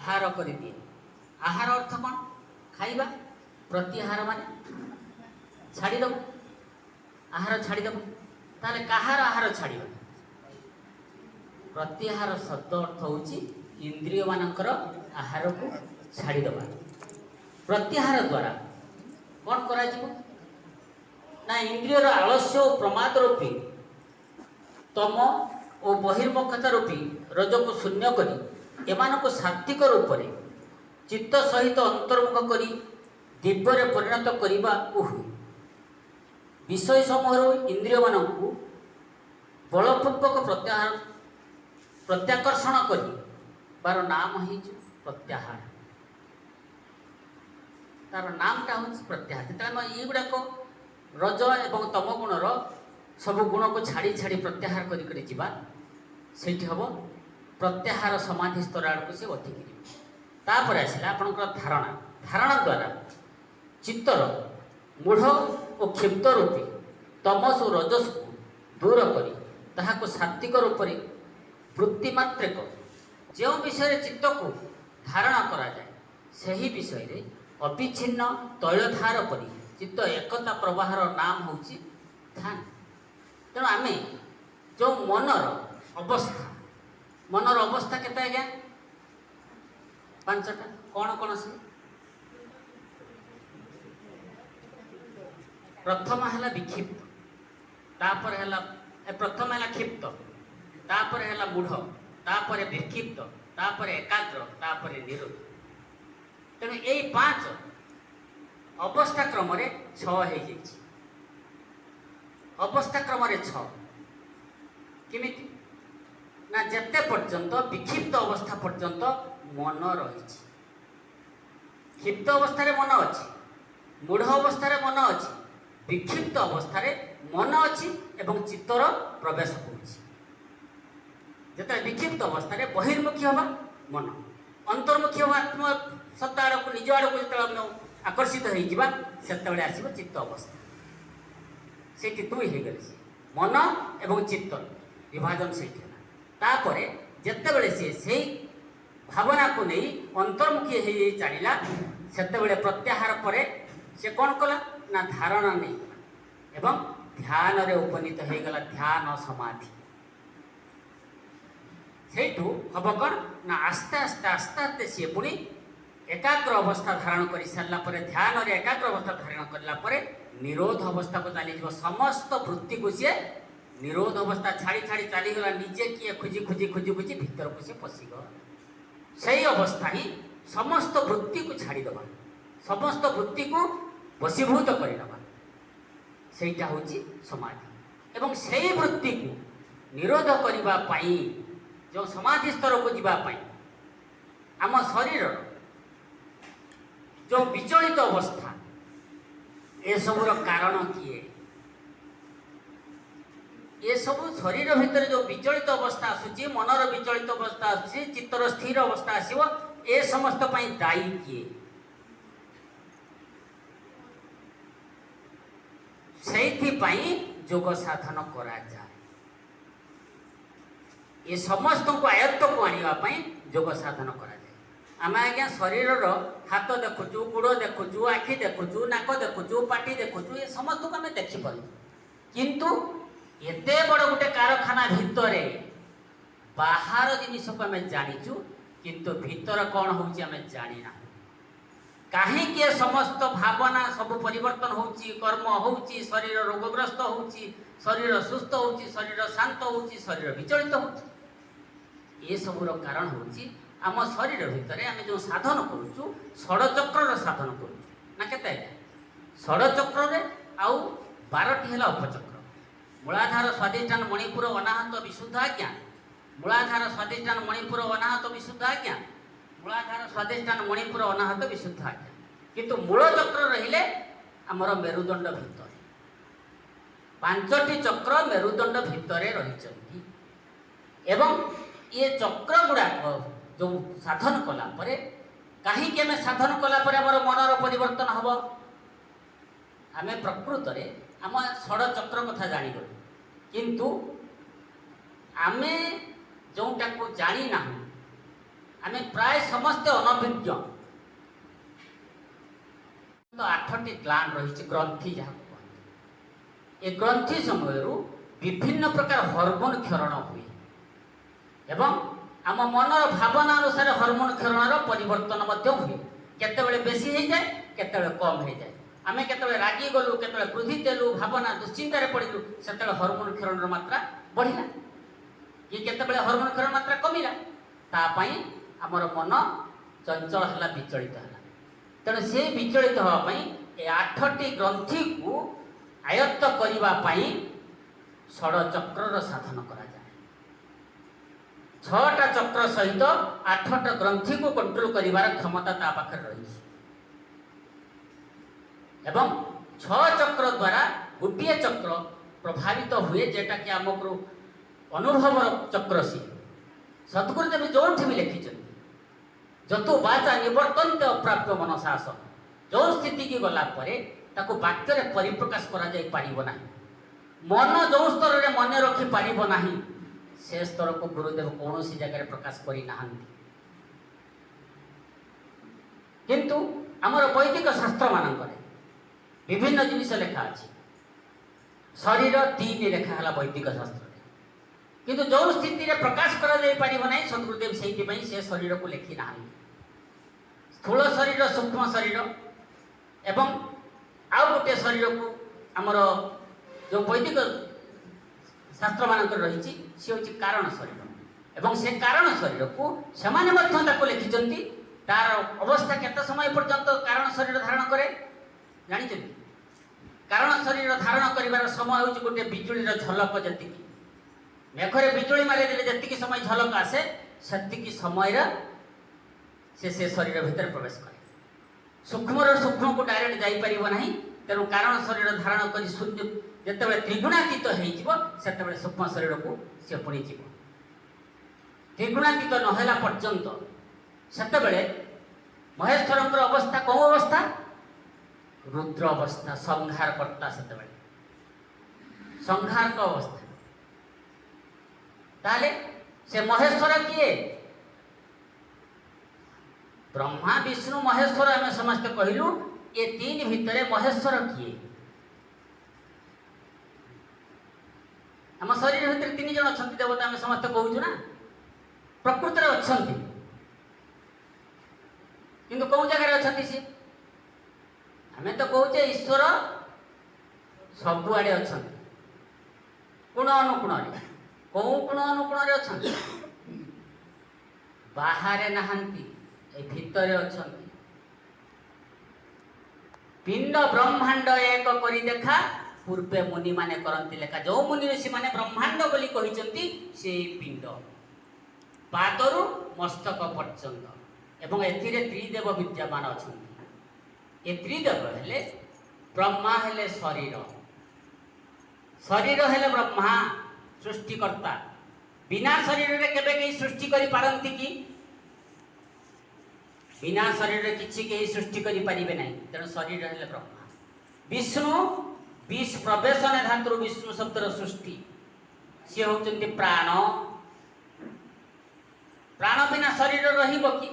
आहार कर दिए। आहार अर्थ कौन? खाइबा। प्रत्याहार माने छाड़ीदेव। आहार छाड़ीदेव ताले कहार आहार छाड़? प्रत्याहार शब्द अर्थ होची इंद्रिय मानकर आहार को छाड़ीदेवा। प्रत्याहार द्वारा कौन करा ना इंद्रियर आलस्य और प्रमाद रूपी तम और बहिर्मुखता रूपी रज को शून्य करी एमान को सात्विक रूप से चित्त सहित अंतर्मुख करी दिव्य परिणत करने को हुए। विषय समूह इंद्रिय मान बलपूर्वक प्रत्याकर्षण करी बार नाम ही प्रत्याहार। तार नामटा हूँ प्रत्याहार। जो युवाक रज एवं तम गुणर सब गुण को छाड़ी छाड़ी प्रत्याहार करी जीवा से हम प्रत्याहार समाधि स्तर आड़ को सी गति कर आसला आपंकर धारणा। धारणा द्वारा चित्तर मूढ़ और क्षिप्त रूपी तमस और रजस को दूर करी ताहाको सात्विक रूप से वृत्तिमात्रिक जो विषय चित्त को धारणा करा जाए सही विषय रे अविच्छिन्न तैलधार परी चित्त एकता प्रवाहर नाम हूँ ध्यान। तेणु आम जो मनर अवस्था केते आज्ञा? 5टा। कौन कौन से? प्रथम है विक्षिप्त, तापर है प्रथम है क्षिप्त, तापर है मूढ़, तापर विक्षिप्त, तापर एकाग्र, तापर निरोध। तेणु यही 5 अवस्था क्रम 6 हो जाए। अवस्था क्रम 6 किमिति ना जेते पर्यंत विक्षिप्त अवस्था पर्यंत मन रही। क्षिप्त अवस्था मन अच्छी, मूढ़ अवस्था मन अच्छी, विक्षिप्त अवस्था मन अच्छी एवं चित्तर प्रवेश होते। विक्षिप्त अवस्था बहिर्मुखी हवा मन, अंतर्मुखी हवा आत्म सत्ता आड़ को निज आड़ को जो आकर्षित होगा से आसो चित्त अवस्था। से 2 हो गए मन एवं चित्त विभाजन से तापर जितेबले से भावना को नहीं अंतर्मुखी हो चलला से प्रत्याहार पर से कौन कला ना धारणा नहीं एवं ध्यान रे उपनीत हो गला ध्यान समाधि। से हम कौन ना आस्ते आस्ते आस्ते आस्ते सी पुणी एकाग्र अवस्था धारण कर सारा पर ध्यान रे एकाग्र अवस्था धारण करला निरोध अवस्था को चली समस्त वृत्ति को सी निरोध अवस्था छाड़ी छाड़ी चलीगला निजे किए खुजी खुजी खुजी खुजी भीतर को सी पशिगला। से अवस्था ही समस्त वृत्ति को छाड़ीदबा, समस्त वृत्ति को वशीभूत करदबा सेटा हूँ समाधि। एवं से वृत्ति को निरोध करने जो समाधि स्तर को जीवाई आम शरीर जो विचलित अवस्था ये सबूर कारण किए? ये सब शरीर भितर जो विचलित अवस्था आसूची, मनर विचलित अवस्था आसूची, चित्तर स्थिर अवस्था आसव ए समस्त दायी किए? से योग साधन करा जाए। ये समस्त को आयत्त को आने योग साधन करा जाए। आम आज्ञा शरीर हाथ देखुचु, गोड़ देखुचु, आखि देखुचु, नाक देखुचु, पाटी देखुचु, ये समस्त को आम देखिपर किंतु एते बड़ गोटे कारखाना भितर बाहर जिनिस को आम जानीचु किंतु भीतर कौन होची आम जानी ना। कहीं समस्त भावना सब परिवर्तन होची, कर्म होची, शरीर रोगग्रस्त होची, शरीर सुस्थ होची, शरीर शांत होची, शरीर विचलित होची। ये सबूर कारण होची आम शरीर भितर आम जो साधन करुचु षडचक्र साधन करुचु ना केते षडचक्र आउ 12टी है उपचक्र। मूलाधार स्वाधिष्ठान मणिपुर अनाहत विशुद्ध आज्ञा, मूलाधार स्वाधिष्ठान मणिपुर अनाहत विशुद्ध आज्ञा, मूलाधार स्वाधिष्ठान मणिपुर अनाहत विशुद्ध आज्ञा। किंतु मूल चक्र रहिले आमर मेरुदंड भितर 5टी चक्र मेरुदंड भितर रही एवं ये चक्र गुड़ाक जो साधन कला परे कहीं आम साधन कला परे आमर मनर परिवर्तन हम आम प्रकृत में आम षडचक्र कथा जाणीगलु किंतु आमे जोटा को जानी ना आमे प्राय समस्त अनभिज्ञ। तो 8टी ग्लैंड रही ग्रंथि जहाँ ए ग्रंथि समय विभिन्न प्रकार हॉर्मोन क्षरण हुए एवं आम मनर भावना अनुसार हॉर्मोन क्षरण परिवर्तन हुए केतेबेले बेसी हो जाए केतेबेले कम हो जाए आमे केतेबेले रागी गलु केतेबेले क्रोधित देलु भावना दुश्चिंतार पड़लु सेतेबेले हॉर्मोन क्षरण मात्रा बढ़िला कि केतेबेले हॉर्मोन क्षरण मात्रा कमिला तापाई आमर मन चंचल हला विचलित हला तेणु से विचलित होगापाई ए 8टी ग्रंथि को आयत्त करिबा पाई षडचक्रर साधन करा जाए 6टा चक्र सहित 8टा ग्रंथि को कंट्रोल करिवार क्षमता ता पाखर रही एवं 6 चक्र द्वारा गोटे चक्र प्रभावित हुए जेटा कि आमको अनुभव चक्र सी सद्गुरुदेव जो भी लिखिं जतु बाचा निवर्तन्त अप्राप्य मनसास जो स्थिति की गला परे ताको वाक्य परिप्रकाश करा जाय पारिबो नाही मन जो स्तर रे मन रखी पारिबो नाही से स्तर को गुरुदेव कौन सी जगह प्रकाश करी नाहंती किंतु आमर वैदिक शास्त्र मानकरे विभिन्न जिनिस लेखा अछि शरीर 3 लेखा हला वैदिक शास्त्र किंतु जो स्थिति रे प्रकाश करा जाय पारिबो नाही सद्गुरुदेव सेहिति पई से शरीर को लेखि नाही स्थूल शरीर सूक्ष्म शरीर एवं आउ गोटे शरीर को आमर जो वैदिक शास्त्र मानक रही सी हूँ कारण शरीर एवं से कारण शरीर को से लिखिं तार अवस्था केते समय पर्यंत कारण शरीर धारण करे जानी कारण शरीर धारण करिवार समय हूँ गोटे बिजुली झलक जी मेघरे बिजुली मारे जी समय झलक आसे से समय से शरीर भितर प्रवेश करे सूक्ष्म सूक्ष्म को डायरेक्ट जापर ना तेणु कारण शरीर धारण कर शून्य जिते त्रिगुणातीत होते सूक्ष्म शरीर को सी पुणी जीव त्रिगुणातीत नहला पर्यंत सेतबेले महेश्वर अवस्था कौ अवस्था रुद्र अवस्था संहार करता सेतबेले संहार का अवस्था ताले से महेश्वर किए ब्रह्मा विष्णु महेश्वर आम समस्त कहलु ये 3 भितर महेश्वर किए आम शरीर भितर 3 जन अच्छा देवता आम समस्त कहूँ ना प्रकृत अच्छा किंतु कौ जगह अच्छा सी आम तो कहे ईश्वर सबुआड़े अच्छा कोण अनुकोण कौ कोण अनुकोण अच्छा बाहर नहांती भितर अच्छा पिंड ब्रह्मांड एक करी देखा पूर्वे मुनि माने करंती लेखा जो मुनि ऋषि माने ब्रह्मांड बोली कहिसंती से पिंड पादरु मस्तक पर्यंत एवं एथिरे त्रिदेव विद्यमान अछंती ए त्रिदेव हेले ब्रह्मा हेले शरीर शरीर हेले ब्रह्मा सृष्टिकर्ता बिना शरीर रे केबे केही सृष्टि करि पारंती कि बिना शरीर किसी के सृष्टि करि परिबे नहीं तेणु शरीर हेले ब्रह्मा विष्णु विष प्रवेशन धातु विष्णु शब्दर सृष्टि सी होचंती प्राण प्राण बिना शरीर रहिबो कि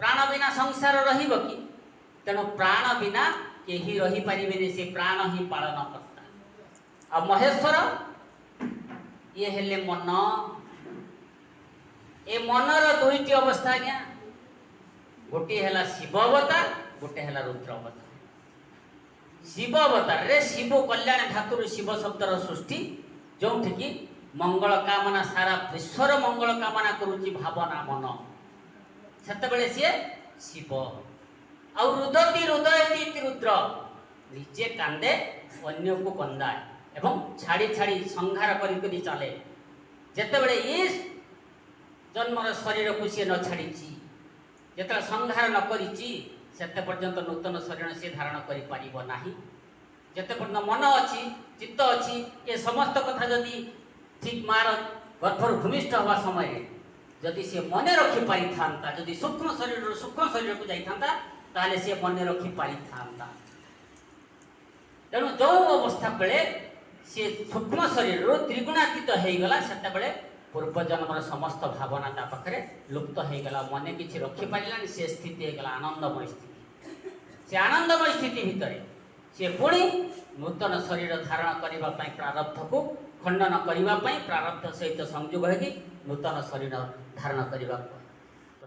प्राण बिना संसार रहिबो कि तेणु प्राण बिना केही रही परिबेनी से प्राण ही पालन करता आ महेश्वर ये हेले मन ए मनर दुईटी अवस्था क्या गोटे है शिव अवतार गोटे है रुद्र अवतार शिव अवतार रे शिव कल्याण धातु शिव शब्दर सृष्टि जो कि मंगल कामना सारा विश्वर मंगल कामना करुच्ची भावना मन से सी शिव आ रुदती रुदयती रुद्र निजे कांदे अन्य को कंदाए एवं छाड़ी छाड़ी संहार करी चले जितेबले ये जन्मर शरीर को सी न छाड़ी जिते संहार न करिछि सेते पर्यंत नूतन शरीर से धारण करि परिबो नाही जिते पर्यंत मन अच्छी चित्त अच्छी ये समस्त कथा जदि ठीक मार गर्भर भूमिष्ठ हवा समय जदि से मन रखि पारि थांता जदि सूक्ष्म शरीर को जाई थांता ताले से मन रखि पारि थांता तेणु जो अवस्था बेले से सूक्ष्म शरीर त्रिगुणातीत हो गला सेते बेले ପୂର୍ବଜନ୍ମର ସମସ୍ତ ଭାବନା ତା ପାଖରେ ଲୁପ୍ତ ହେଇଗଲା, ମନେ କିଛି ରଖିପାରିଲାନି। ସେ ସ୍ଥିତି ହେଇଗଲା ଆନନ୍ଦମୟ ସ୍ଥିତି। ସେ ଆନନ୍ଦମୟ ସ୍ଥିତି ଭିତରେ ସେ ପୁଣି ନୂତନ ଶରୀର ଧାରଣ କରିବା ପାଇଁ ପ୍ରାରବ୍ଧକୁ ଖଣ୍ଡନ କରିବା ପାଇଁ ପ୍ରାରବ୍ଧ ସହିତ ସଂଯୋଗ ହେଇକି ନୂତନ ଶରୀର ଧାରଣ କରିବାକୁ